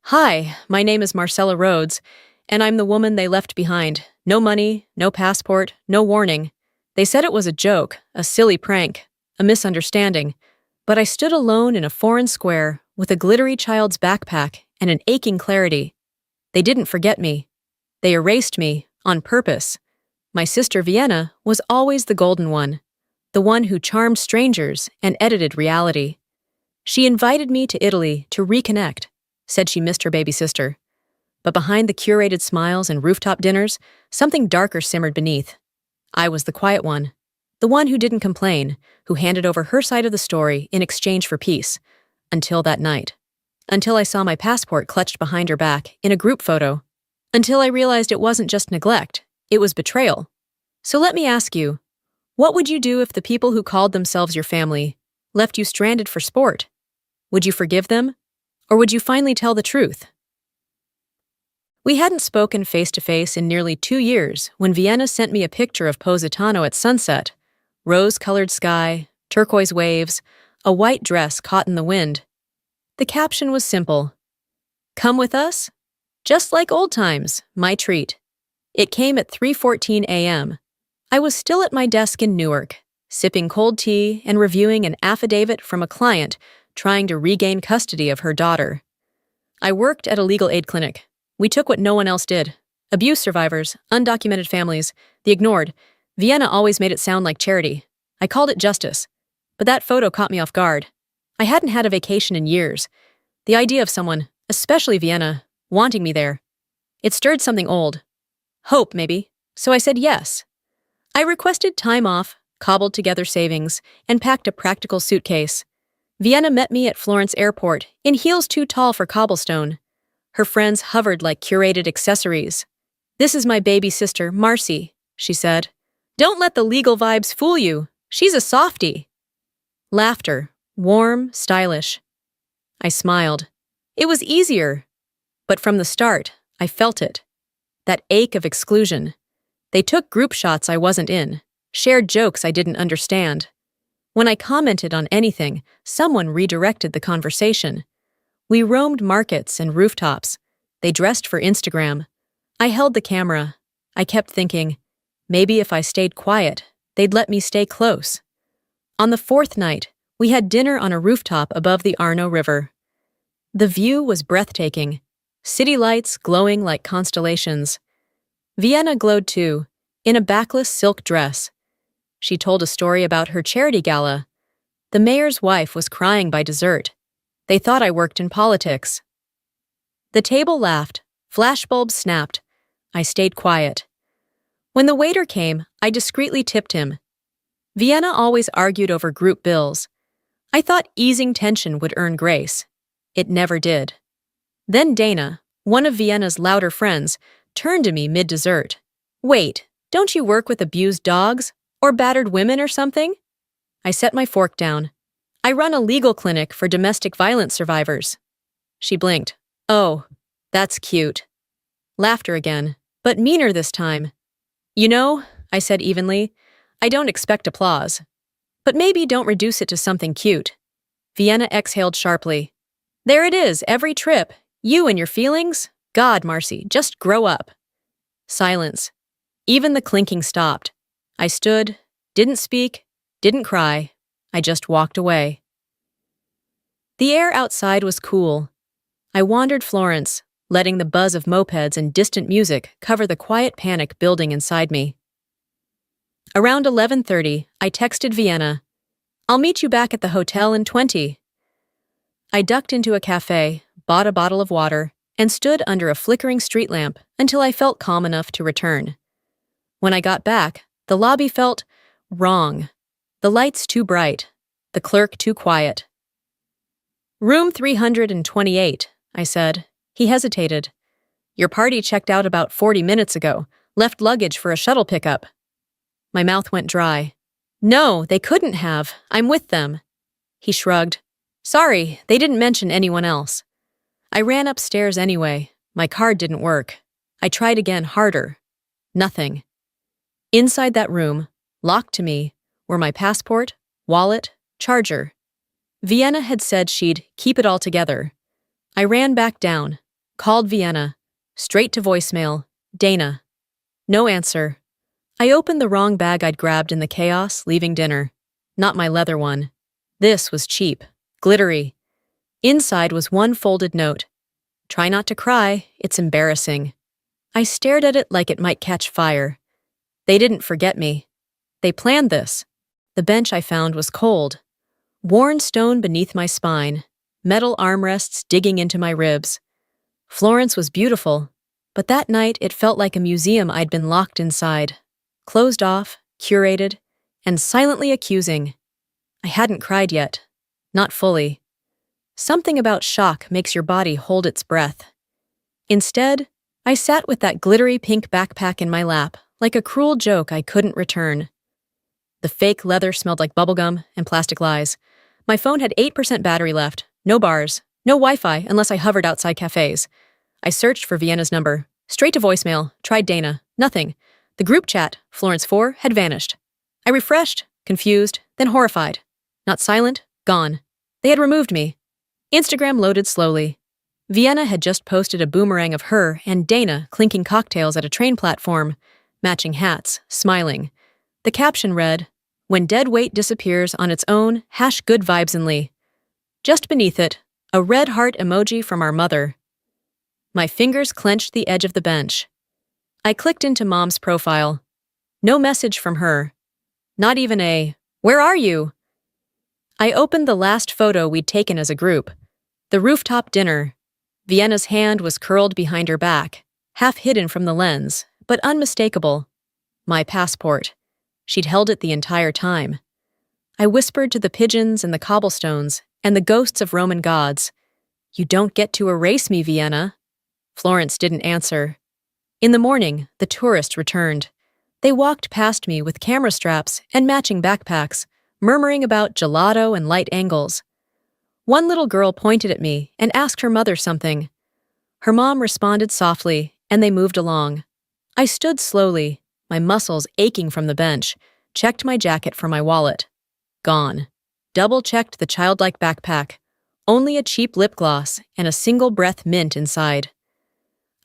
Hi, my name is Marcella Rhodes, and I'm the woman they left behind. No money, no passport, no warning. They said it was a joke, a silly prank, a misunderstanding. But I stood alone in a foreign square with a glittery child's backpack and an aching clarity. They didn't forget me. They erased me, on purpose. My sister Vienna was always the golden one, the one who charmed strangers and edited reality. She invited me to Italy to reconnect, said she missed her baby sister. But behind the curated smiles and rooftop dinners, something darker simmered beneath. I was the quiet one, the one who didn't complain, who handed over her side of the story in exchange for peace. Until that night. Until I saw my passport clutched behind her back in a group photo. Until I realized it wasn't just neglect, it was betrayal. So let me ask you, what would you do if the people who called themselves your family left you stranded for sport? Would you forgive them? Or would you finally tell the truth? We hadn't spoken face-to-face in nearly 2 years when Vienna sent me a picture of Positano at sunset. Rose-colored sky, turquoise waves, a white dress caught in the wind. The caption was simple. Come with us? Just like old times, my treat. It came at 3:14 a.m. I was still at my desk in Newark, sipping cold tea and reviewing an affidavit from a client trying to regain custody of her daughter. I worked at a legal aid clinic. We took what no one else did. Abuse survivors, undocumented families, the ignored. Vienna always made it sound like charity. I called it justice. But that photo caught me off guard. I hadn't had a vacation in years. The idea of someone, especially Vienna, wanting me there. It stirred something old. Hope, maybe. So I said yes. I requested time off, cobbled together savings, and packed a practical suitcase. Vienna met me at Florence Airport, in heels too tall for cobblestone. Her friends hovered like curated accessories. This is my baby sister, Marcy, she said. Don't let the legal vibes fool you. She's a softie. Laughter, warm, stylish. I smiled. It was easier. But from the start, I felt it. That ache of exclusion. They took group shots I wasn't in, shared jokes I didn't understand. When I commented on anything, someone redirected the conversation. We roamed markets and rooftops. They dressed for Instagram. I held the camera. I kept thinking, maybe if I stayed quiet, they'd let me stay close. On the 4th night, we had dinner on a rooftop above the Arno River. The view was breathtaking, city lights glowing like constellations. Vienna glowed too, in a backless silk dress. She told a story about her charity gala. The mayor's wife was crying by dessert. They thought I worked in politics. The table laughed, flashbulbs snapped. I stayed quiet. When the waiter came, I discreetly tipped him. Vienna always argued over group bills. I thought easing tension would earn grace. It never did. Then Dana, one of Vienna's louder friends, turned to me mid-dessert. Wait, don't you work with abused dogs? Or battered women or something? I set my fork down. I run a legal clinic for domestic violence survivors. She blinked. Oh, that's cute. Laughter again, but meaner this time. You know, I said evenly, I don't expect applause. But maybe don't reduce it to something cute. Vienna exhaled sharply. There it is, every trip. You and your feelings? God, Marcy, just grow up. Silence. Even the clinking stopped. I stood, didn't speak, didn't cry. I just walked away. The air outside was cool. I wandered Florence, letting the buzz of mopeds and distant music cover the quiet panic building inside me. Around 11:30, I texted Vienna. I'll meet you back at the hotel in 20. I ducked into a cafe, bought a bottle of water, and stood under a flickering street lamp until I felt calm enough to return. When I got back, the lobby felt wrong. The lights too bright, the clerk too quiet. Room 328, I said. He hesitated. Your party checked out about 40 minutes ago, left luggage for a shuttle pickup. My mouth went dry. No, they couldn't have. I'm with them. He shrugged. Sorry, they didn't mention anyone else. I ran upstairs anyway. My card didn't work. I tried again harder. Nothing. Inside that room, locked to me, were my passport, wallet, charger. Vienna had said she'd keep it all together. I ran back down, Called Vienna. Straight to voicemail. Dana. No answer. I opened the wrong bag I'd grabbed in the chaos, leaving dinner. Not my leather one. This was cheap. Glittery. Inside was one folded note. Try not to cry, it's embarrassing. I stared at it like it might catch fire. They didn't forget me. They planned this. The bench I found was cold. Worn stone beneath my spine, metal armrests digging into my ribs. Florence was beautiful, but that night it felt like a museum I'd been locked inside. Closed off, curated, and silently accusing. I hadn't cried yet. Not fully. Something about shock makes your body hold its breath. Instead, I sat with that glittery pink backpack in my lap, like a cruel joke I couldn't return. The fake leather smelled like bubblegum and plastic lies. My phone had 8% battery left, no bars, no Wi-Fi unless I hovered outside cafes. I searched for Vienna's number. Straight to voicemail, tried Dana, nothing. The group chat, Florence 4, had vanished. I refreshed, confused, then horrified. Not silent, gone. They had removed me. Instagram loaded slowly. Vienna had just posted a boomerang of her and Dana clinking cocktails at a train platform, matching hats, smiling. The caption read, "When dead weight disappears on its own, hash good vibes and Lee." Just beneath it, a red heart emoji from our mother. My fingers clenched the edge of the bench. I clicked into Mom's profile. No message from her. Not even a, "Where are you?" I opened the last photo we'd taken as a group. The rooftop dinner. Vienna's hand was curled behind her back, half hidden from the lens, but unmistakable. My passport. She'd held it the entire time. I whispered to the pigeons and the cobblestones and the ghosts of Roman gods, "You don't get to erase me, Vienna." Florence didn't answer. In the morning, the tourists returned. They walked past me with camera straps and matching backpacks, murmuring about gelato and light angles. One little girl pointed at me and asked her mother something. Her mom responded softly, and they moved along. I stood slowly, my muscles aching from the bench, checked my jacket for my wallet. Gone. Double-checked the childlike backpack. Only a cheap lip gloss and a single-breath mint inside.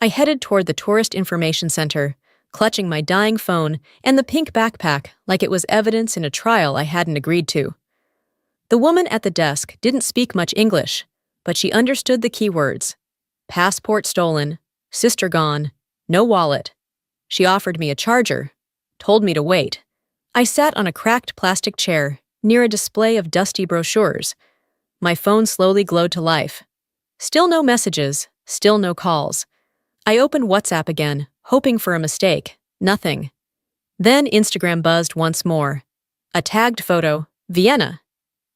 I headed toward the Tourist Information Center, clutching my dying phone and the pink backpack like it was evidence in a trial I hadn't agreed to. The woman at the desk didn't speak much English, but she understood the key words. Passport stolen, sister gone, no wallet. She offered me a charger, told me to wait. I sat on a cracked plastic chair near a display of dusty brochures. My phone slowly glowed to life. Still no messages, still no calls. I opened WhatsApp again, hoping for a mistake. Nothing. Then Instagram buzzed once more. A tagged photo, Vienna.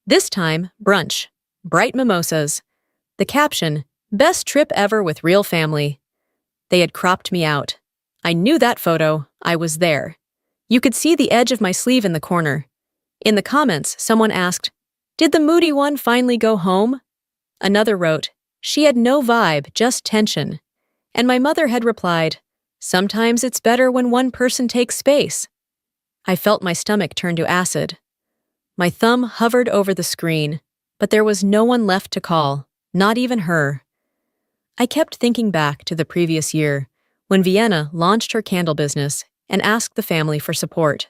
This time, brunch. Bright mimosas. The caption, "Best trip ever with real family." They had cropped me out. I knew that photo. I was there. You could see the edge of my sleeve in the corner. In the comments, someone asked, "Did the moody one finally go home?" Another wrote, "She had no vibe, just tension." And my mother had replied, "Sometimes it's better when one person takes space." I felt my stomach turn to acid. My thumb hovered over the screen, but there was no one left to call, not even her. I kept thinking back to the previous year, when Vienna launched her candle business and asked the family for support.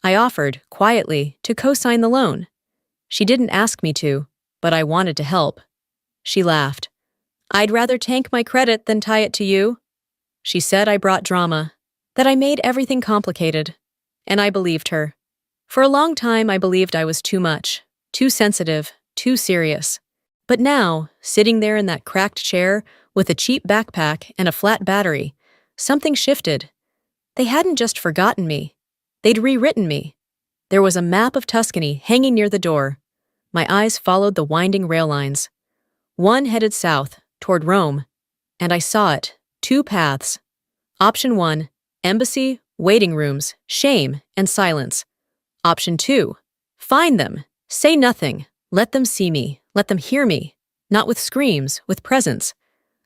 I offered, quietly, to co-sign the loan. She didn't ask me to, but I wanted to help. She laughed. "I'd rather tank my credit than tie it to you." She said I brought drama, that I made everything complicated, and I believed her. For a long time, I believed I was too much, too sensitive, too serious. But now, sitting there in that cracked chair with a cheap backpack and a flat battery, something shifted. They hadn't just forgotten me. They'd rewritten me. There was a map of Tuscany hanging near the door. My eyes followed the winding rail lines. One headed south, toward Rome, and I saw it, 2 paths. Option 1, embassy, waiting rooms, shame, and silence. Option 2, find them, say nothing, let them see me, let them hear me, not with screams, with presence.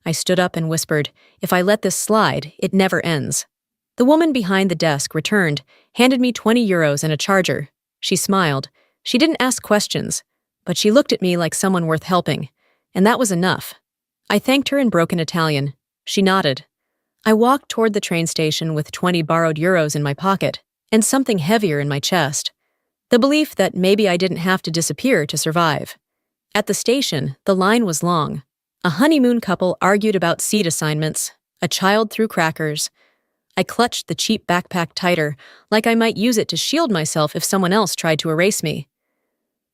I stood up and whispered, "If I let this slide, it never ends." The woman behind the desk returned, handed me 20 euros and a charger. She smiled. She didn't ask questions, but she looked at me like someone worth helping, and that was enough. I thanked her in broken Italian. She nodded. I walked toward the train station with 20 borrowed euros in my pocket and something heavier in my chest. The belief that maybe I didn't have to disappear to survive. At the station, the line was long. A honeymoon couple argued about seat assignments. A child threw crackers. I clutched the cheap backpack tighter, like I might use it to shield myself if someone else tried to erase me.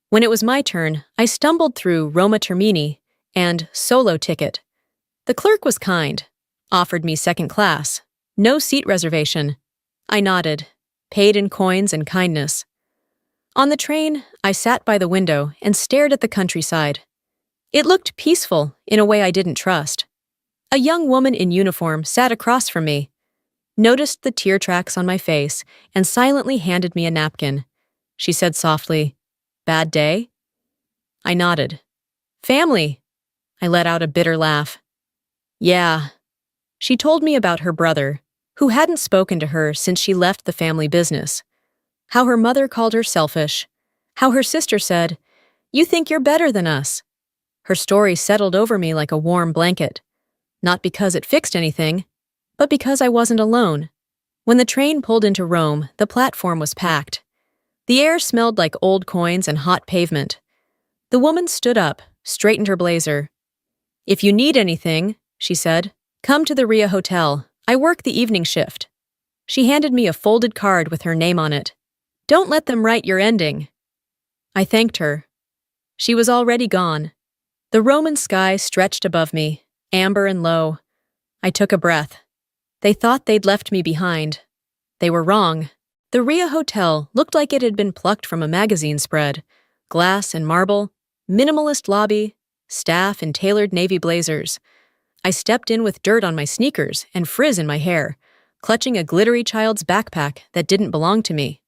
When it was my turn, I stumbled through Roma Termini and Solo Ticket. The clerk was kind, offered me second class, no seat reservation. I nodded, paid in coins and kindness. On the train, I sat by the window and stared at the countryside. It looked peaceful in a way I didn't trust. A young woman in uniform sat across from me, noticed the tear tracks on my face, and silently handed me a napkin. She said softly, "Bad day?" I nodded. "Family." I let out a bitter laugh. "Yeah." She told me about her brother, who hadn't spoken to her since she left the family business. How her mother called her selfish. How her sister said, "You think you're better than us." Her story settled over me like a warm blanket. Not because it fixed anything, but because I wasn't alone. When the train pulled into Rome, the platform was packed. The air smelled like old coins and hot pavement. The woman stood up, straightened her blazer. "If you need anything," she said, "come to the Ria Hotel. I work the evening shift." She handed me a folded card with her name on it. "Don't let them write your ending." I thanked her. She was already gone. The Roman sky stretched above me, amber and low. I took a breath. They thought they'd left me behind. They were wrong. The Ria Hotel looked like it had been plucked from a magazine spread. Glass and marble, minimalist lobby, staff in tailored navy blazers. I stepped in with dirt on my sneakers and frizz in my hair, clutching a glittery child's backpack that didn't belong to me.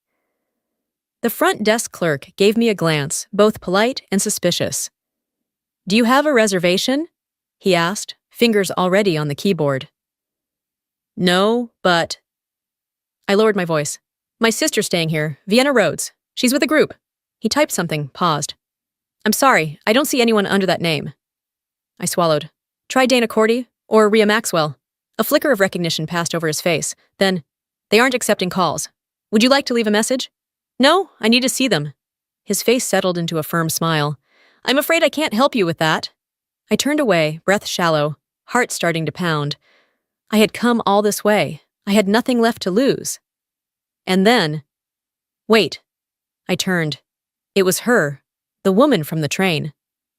The front desk clerk gave me a glance, both polite and suspicious. "Do you have a reservation?" he asked, fingers already on the keyboard. "No, but—" I lowered my voice. "My sister's staying here, Vienna Rhodes. She's with a group." He typed something, paused. "I'm sorry, I don't see anyone under that name." I swallowed. "Try Dana Cordy or Ria Maxwell." A flicker of recognition passed over his face. Then, "They aren't accepting calls. Would you like to leave a message?" "No, I need to see them." His face settled into a firm smile. "I'm afraid I can't help you with that." I turned away, breath shallow, heart starting to pound. I had come all this way. I had nothing left to lose. And then... Wait. I turned. It was her, the woman from the train.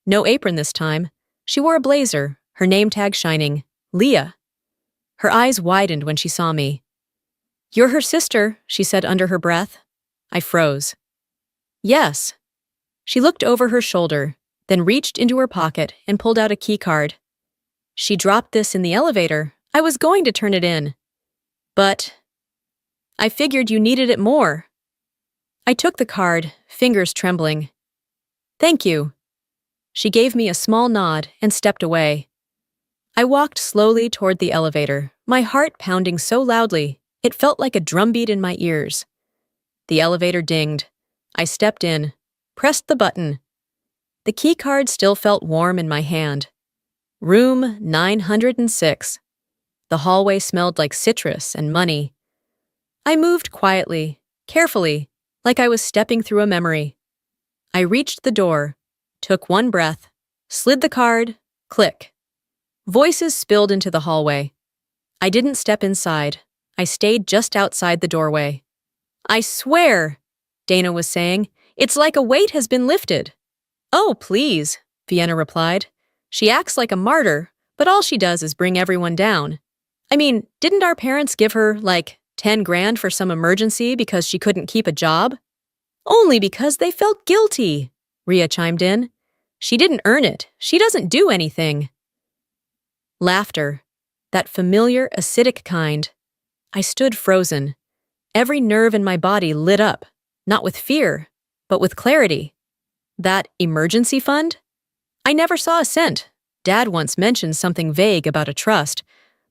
No apron this time. She wore a blazer, her name tag shining. Leah. Her eyes widened when she saw me. "You're her sister," she said under her breath. I froze. "Yes." She looked over her shoulder, then reached into her pocket and pulled out a key card. "She dropped this in the elevator. I was going to turn it in. But I figured you needed it more." I took the card, fingers trembling. "Thank you." She gave me a small nod and stepped away. I walked slowly toward the elevator, my heart pounding so loudly it felt like a drumbeat in my ears. The elevator dinged. I stepped in, pressed the button. The keycard still felt warm in my hand. Room 906. The hallway smelled like citrus and money. I moved quietly, carefully, like I was stepping through a memory. I reached the door, took one breath, slid the card, click. Voices spilled into the hallway. I didn't step inside. I stayed just outside the doorway. "I swear," Dana was saying, "it's like a weight has been lifted." "Oh, please," Vienna replied. "She acts like a martyr, but all she does is bring everyone down. I mean, didn't our parents give her, like, 10 grand for some emergency because she couldn't keep a job?" "Only because they felt guilty," Ria chimed in. "She didn't earn it. She doesn't do anything." Laughter. That familiar, acidic kind. I stood frozen. Every nerve in my body lit up, not with fear, but with clarity. That emergency fund? I never saw a cent. Dad once mentioned something vague about a trust,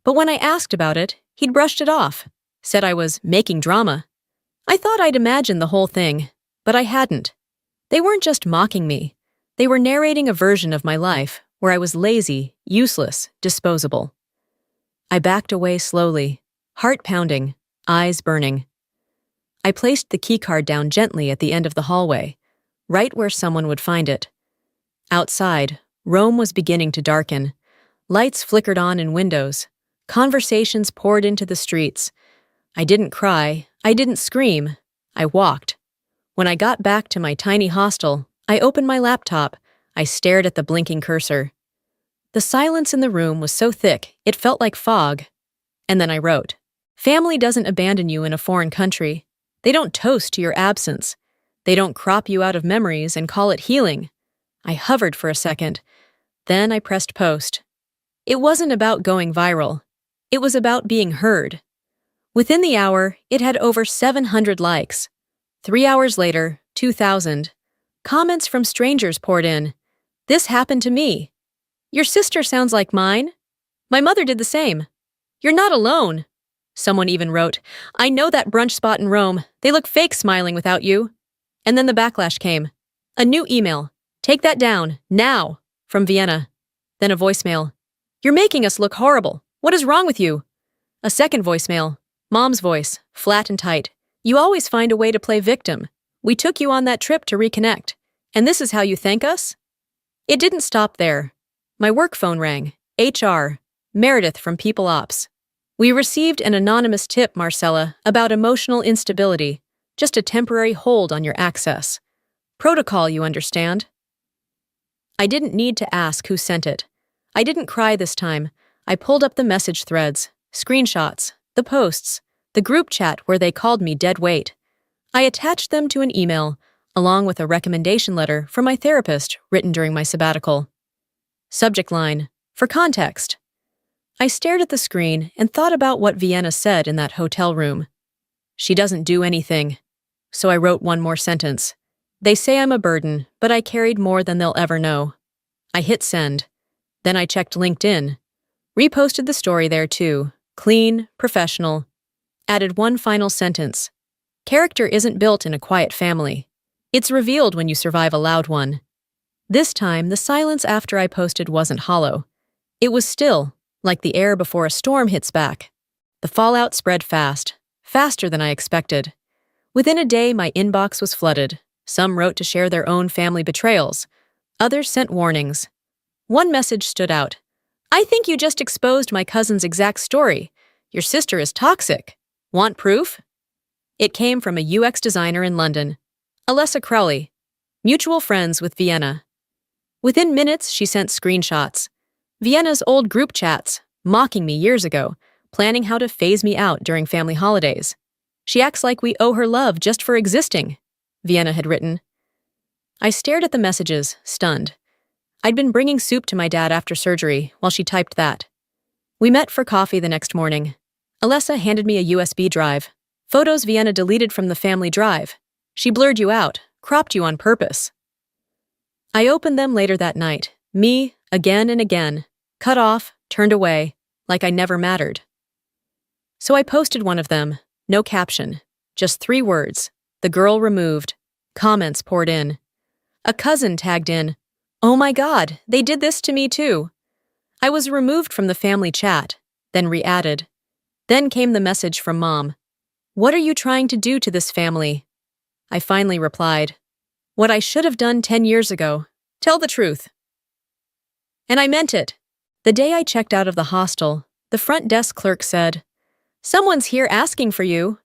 but when I asked about it, he'd brushed it off, said I was making drama. I thought I'd imagined the whole thing, but I hadn't. They weren't just mocking me. They were narrating a version of my life, where I was lazy, useless, disposable. I backed away slowly, heart pounding, eyes burning. I placed the keycard down gently at the end of the hallway, right where someone would find it. Outside, Rome was beginning to darken. Lights flickered on in windows. Conversations poured into the streets. I didn't cry. I didn't scream. I walked. When I got back to my tiny hostel, I opened my laptop. I stared at the blinking cursor. The silence in the room was so thick, it felt like fog. And then I wrote, "Family doesn't abandon you in a foreign country. They don't toast to your absence. They don't crop you out of memories and call it healing." I hovered for a second. Then I pressed post. It wasn't about going viral. It was about being heard. Within the hour, it had over 700 likes. 3 hours later, 2,000. Comments from strangers poured in. "This happened to me." "Your sister sounds like mine." "My mother did the same." "You're not alone." Someone even wrote, "I know that brunch spot in Rome. They look fake smiling without you." And then the backlash came. A new email. "Take that down, now," from Vienna. Then a voicemail. "You're making us look horrible. What is wrong with you?" A second voicemail. Mom's voice, flat and tight. "You always find a way to play victim. We took you on that trip to reconnect. And this is how you thank us?" It didn't stop there. My work phone rang. HR. Meredith from People Ops. "We received an anonymous tip, Marcella, about emotional instability. Just a temporary hold on your access. Protocol, you understand?" I didn't need to ask who sent it. I didn't cry this time. I pulled up the message threads, screenshots, the posts, the group chat where they called me dead weight. I attached them to an email, along with a recommendation letter from my therapist written during my sabbatical. Subject line, "For context." I stared at the screen and thought about what Vienna said in that hotel room. "She doesn't do anything." So I wrote one more sentence. "They say I'm a burden, but I carried more than they'll ever know." I hit send. Then I checked LinkedIn. Reposted the story there too. Clean, professional. Added one final sentence. "Character isn't built in a quiet family. It's revealed when you survive a loud one." This time, the silence after I posted wasn't hollow. It was still, like the air before a storm hits back. The fallout spread fast, faster than I expected. Within a day, my inbox was flooded. Some wrote to share their own family betrayals. Others sent warnings. One message stood out. "I think you just exposed my cousin's exact story. Your sister is toxic. Want proof?" It came from a UX designer in London, Alessa Crowley, mutual friends with Vienna. Within minutes, she sent screenshots. Vienna's old group chats, mocking me years ago, planning how to phase me out during family holidays. "She acts like we owe her love just for existing," Vienna had written. I stared at the messages, stunned. I'd been bringing soup to my dad after surgery while she typed that. We met for coffee the next morning. Alessa handed me a USB drive. Photos Vienna deleted from the family drive. She blurred you out, cropped you on purpose. I opened them later that night. Me, again and again. Cut off, turned away, like I never mattered. So I posted one of them. No caption. Just 3 words. The girl removed. Comments poured in. A cousin tagged in. "Oh my God, they did this to me too." I was removed from the family chat, then re-added. Then came the message from Mom. "What are you trying to do to this family?" I finally replied, "What I should have done 10 years ago. Tell the truth." And I meant it. The day I checked out of the hostel, the front desk clerk said, "Someone's here asking for you."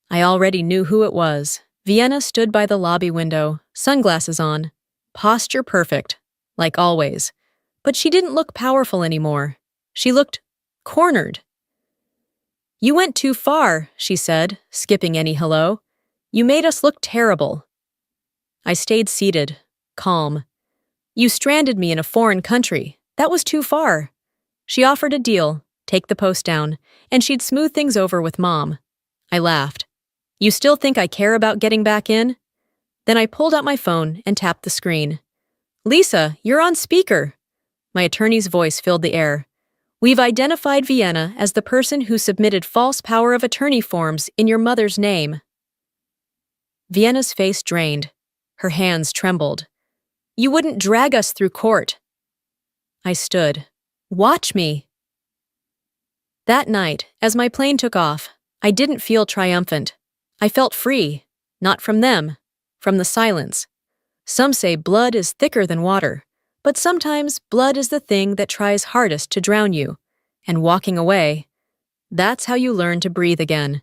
I already knew who it was. Vienna stood by the lobby window, sunglasses on, posture perfect, like always. But she didn't look powerful anymore. She looked cornered. "You went too far," she said, skipping any hello. "You made us look terrible." I stayed seated, calm. "You stranded me in a foreign country. That was too far." She offered a deal, take the post down, and she'd smooth things over with Mom. I laughed. "You still think I care about getting back in?" Then I pulled out my phone and tapped the screen. "Lisa, you're on speaker." My attorney's voice filled the air. "We've identified Vienna as the person who submitted false power of attorney forms in your mother's name." Vienna's face drained. Her hands trembled. "You wouldn't drag us through court." I stood. Watch me! That night, as my plane took off, I didn't feel triumphant. I felt free. Not from them. From the silence. Some say blood is thicker than water, but sometimes blood is the thing that tries hardest to drown you. And walking away, that's how you learn to breathe again.